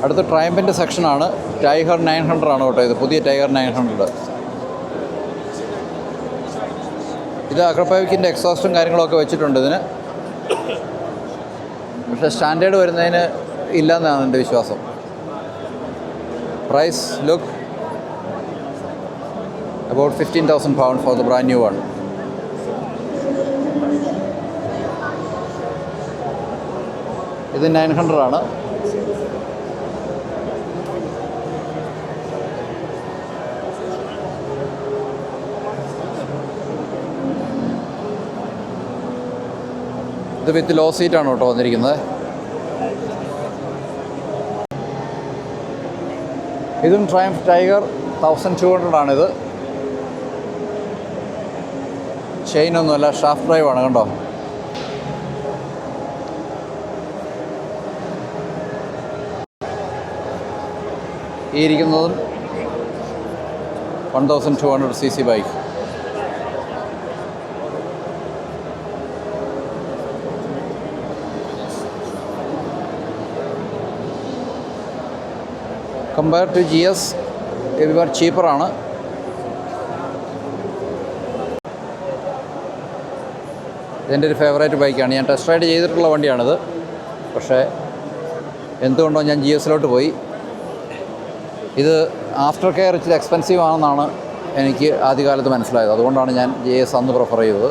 അടുത്ത ട്രയംഫിൻ്റെ സെക്ഷനാണ്. ടൈഗർ 900 ആണ് കേട്ടോ ഇത്, പുതിയ ടൈഗർ 900. ഇത് അക്രപ്പൈക്കിൻ്റെ എക്സോസ്റ്റും കാര്യങ്ങളൊക്കെ വെച്ചിട്ടുണ്ട് ഇതിന്. പക്ഷേ സ്റ്റാൻഡേർഡ് വരുന്നതിന് ഇല്ലയെന്നാണ് എൻ്റെ വിശ്വാസം. Price look about 15,000 pounds for the brand new one. ഇത് 900 ആണ്. ഇത് വിത്ത് ലോ സീറ്റാണ് കേട്ടോ വന്നിരിക്കുന്നത്. ഇതും ട്രയംഫ് ടൈഗർ 1200 ആണിത്. ചെയിനൊന്നുമല്ല, ഷാഫ്റ്റ് ഡ്രൈവാണ് കണ്ടോ. ഈ ഇരിക്കുന്നതും 1200 cc bike. Compare to GS ഇവർ ചീപ്പറാണ്. ഇതെൻ്റെ ഒരു ഫേവറേറ്റ് ബൈക്കാണ്. ഞാൻ ടെസ്റ്റ് റൈഡ് ചെയ്തിട്ടുള്ള വണ്ടിയാണിത്. പക്ഷേ എന്തുകൊണ്ടോ ഞാൻ GS പോയി. ഇത് ആഫ്റ്റർ കെയർ ഇച്ചിരി എക്സ്പെൻസീവ് ആണെന്നാണ് എനിക്ക് ആദ്യകാലത്ത് മനസ്സിലായത്. അതുകൊണ്ടാണ് ഞാൻ GS അന്ന് പ്രിഫർ ചെയ്തത്.